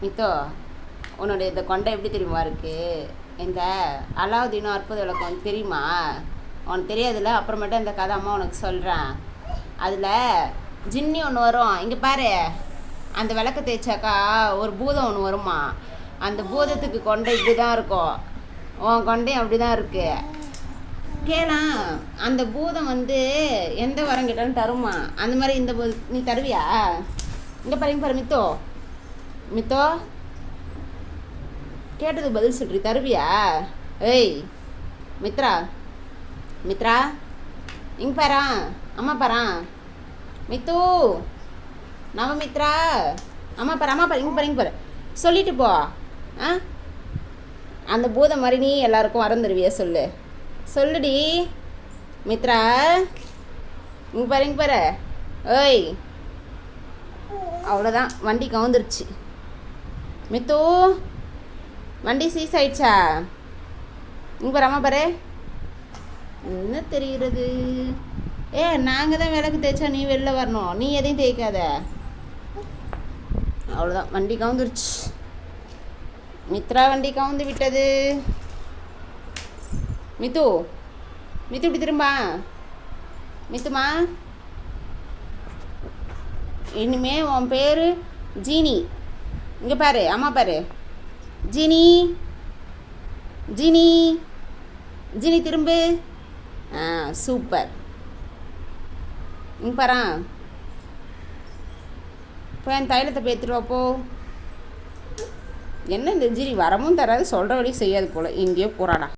மித்தோ, உன்னுடைய இந்த கொண்டை எப்படி தெரியுமா இருக்கு? இந்த அலாவுதீனும் அற்புத விளக்கம் தெரியுமா? உனக்கு தெரியாதுல்ல, அப்புறமேட்டு இந்த கதை அம்மா உனக்கு சொல்கிறேன். அதில் ஜின்னி ஒன்று வரும், இங்கே பாரு. அந்த விளக்கு தேய்ச்சாக்கா ஒரு பூதம் ஒன்று வருமா. அந்த பூதத்துக்கு கொண்டை இப்படி தான் இருக்கும். உன் கொண்டையும் அப்படி தான் இருக்கு. கேளாம், அந்த பூதம் எந்த வரம் கேட்டாலும் தருமா. அந்த மாதிரி இந்த நீ தருவியா? இங்கே பாரு மித்தோ, மித்தோ கேட்டது பதில் சொல்றி, தருவியா? ஏய் மித்ரா, மித்ரா இங்கே பாரா, அம்மா பாரா. மித்து, நவமித்ரா, அம்மா பாரு இங்கே பாரு சொல்லிட்டு போ. அந்த பூதம் மாதிரி நீ எல்லாருக்கும் வரம் தருவியா? சொல்லுடி மித்ரா. இங்கே பாரு. ஏய், அவ்வளோதான், வண்டி கவுந்துருச்சு. மித்து, வண்டி சீஸ் ஆயிடுச்சா? இங்கே பாரு, அம்மா பாரு. என்ன தெரிகிறது? நாங்கள் தான் விளக்கு தேய்ச்சா நீ வெளில வரணும். நீ எதையும் தேய்க்காத. அவ்வளோதான், வண்டி கவுந்துருச்சு. மித்ரா வண்டி கவுந்து விட்டது. மித்து, இப்படி திரும்பா. மித்துமா, இனிமே உன் பேர் ஜீனி. இங்கே பாரு, அம்மா பாரு. ஜீனி, ஜீனி, ஜீனி திரும்பு. சூப்பர். இங்கே பாரா, இப்போ என் தைலத்தை பேத்துருவாப்போ. என்ன இந்த ஜீனி வரமும் தராது, சொல்கிற வரைக்கும் செய்யாது போல். எங்கேயோ போகிறாடா.